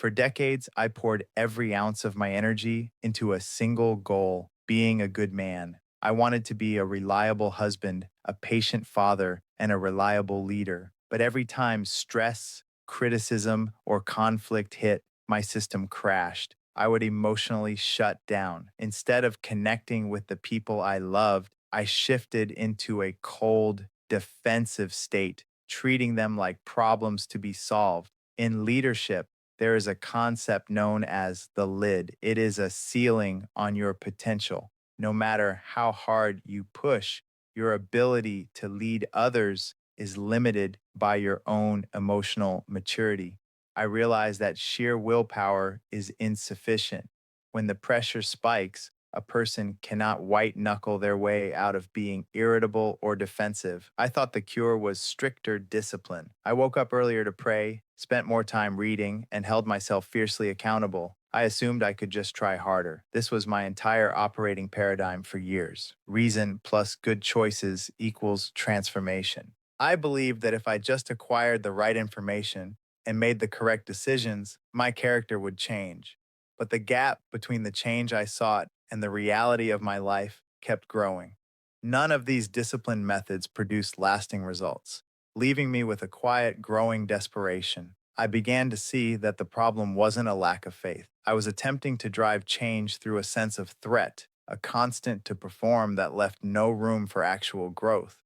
For decades, I poured every ounce of my energy into a single goal: being a good man. I wanted to be a reliable husband, a patient father, and a reliable leader. But every time stress, criticism, or conflict hit, my system crashed. I would emotionally shut down. Instead of connecting with the people I loved, I shifted into a cold, defensive state, treating them like problems to be solved. In leadership, there is a concept known as the lid. It is a ceiling on your potential. No matter how hard you push, your ability to lead others is limited by your own emotional maturity. I realize that sheer willpower is insufficient. When the pressure spikes, a person cannot white knuckle their way out of being irritable or defensive. I thought the cure was stricter discipline. I woke up earlier to pray, spent more time reading, and held myself fiercely accountable. I assumed I could just try harder. This was my entire operating paradigm for years. Reason plus good choices equals transformation. I believed that if I just acquired the right information and made the correct decisions, my character would change. But the gap between the change I sought and the reality of my life kept growing. None of these disciplined methods produced lasting results, leaving me with a quiet, growing desperation. I began to see that the problem wasn't a lack of faith. I was attempting to drive change through a sense of threat, a constant to perform that left no room for actual growth.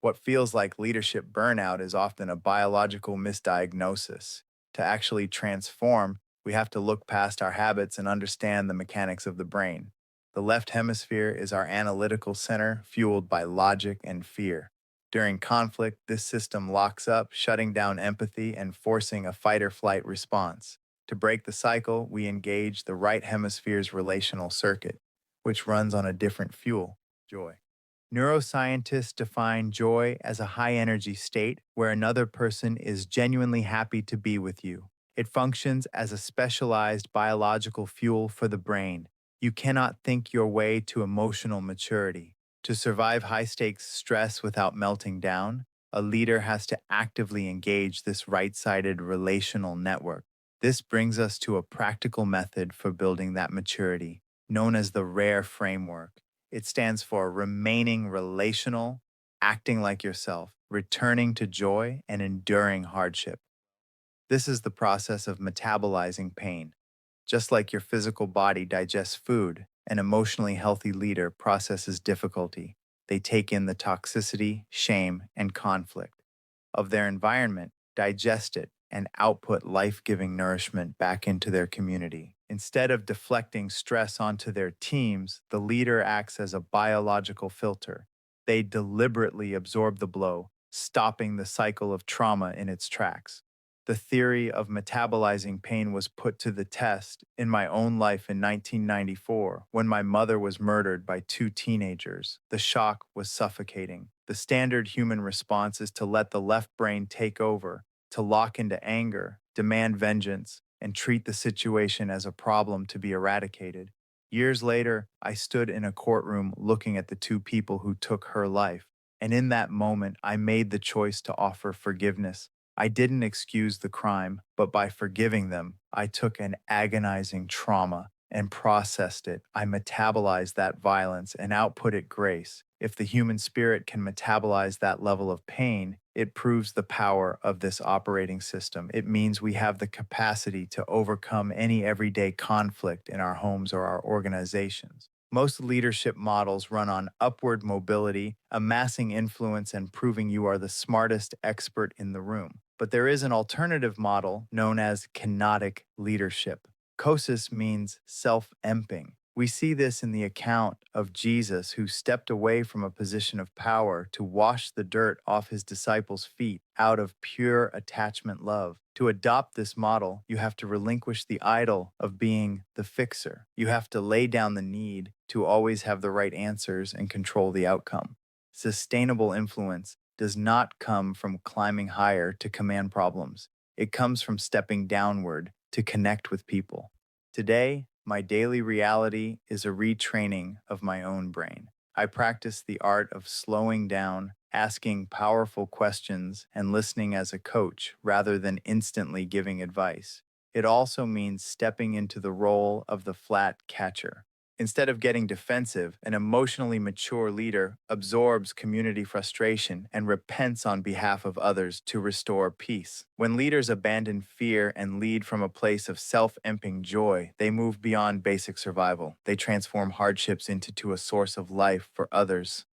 What feels like leadership burnout is often a biological misdiagnosis. To actually transform, we have to look past our habits and understand the mechanics of the brain. The left hemisphere is our analytical center, fueled by logic and fear. During conflict, this system locks up, shutting down empathy and forcing a fight or flight response. To break the cycle, we engage the right hemisphere's relational circuit, which runs on a different fuel: joy. Neuroscientists define joy as a high energy state where another person is genuinely happy to be with you. It functions as a specialized biological fuel for the brain. You cannot think your way to emotional maturity. To survive high stakes stress without melting down, a leader has to actively engage this right sided relational network. This brings us to a practical method for building that maturity, known as the RARE framework. It stands for remaining relational, acting like yourself, returning to joy, and enduring hardship. This is the process of metabolizing pain. Just like your physical body digests food, an emotionally healthy leader processes difficulty. They take in the toxicity, shame, and conflict of their environment, digest it, and output life giving nourishment back into their community. Instead of deflecting stress onto their teams, the leader acts as a biological filter. They deliberately absorb the blow, stopping the cycle of trauma in its tracks. The theory of metabolizing pain was put to the test in my own life in 1994 when my mother was murdered by two teenagers. The shock was suffocating. The standard human response is to let the left brain take over, to lock into anger, demand vengeance, and treat the situation as a problem to be eradicated. Years later, I stood in a courtroom looking at the two people who took her life. And in that moment, I made the choice to offer forgiveness. I didn't excuse the crime, but by forgiving them, I took an agonizing trauma and processed it. I metabolized that violence and outputted grace. If the human spirit can metabolize that level of pain, it proves the power of this operating system. It means we have the capacity to overcome any everyday conflict in our homes or our organizations. Most leadership models run on upward mobility, amassing influence, and proving you are the smartest expert in the room. But there is an alternative model known as kenotic leadership. Kosis means self-emping. We see this in the account of Jesus, who stepped away from a position of power to wash the dirt off his disciples' feet out of pure attachment love. To adopt this model, you have to relinquish the idol of being the fixer. You have to lay down the need to always have the right answers and control the outcome. Sustainable influence does not come from climbing higher to command problems. It comes from stepping downward to connect with people. Today, my daily reality is a retraining of my own brain. I practice the art of slowing down, asking powerful questions, and listening as a coach rather than instantly giving advice. It also means stepping into the role of the flat catcher. Instead of getting defensive, an emotionally mature leader absorbs community frustration and repents on behalf of others to restore peace. When leaders abandon fear and lead from a place of self emptying joy, they move beyond basic survival. They transform hardships into a source of life for others.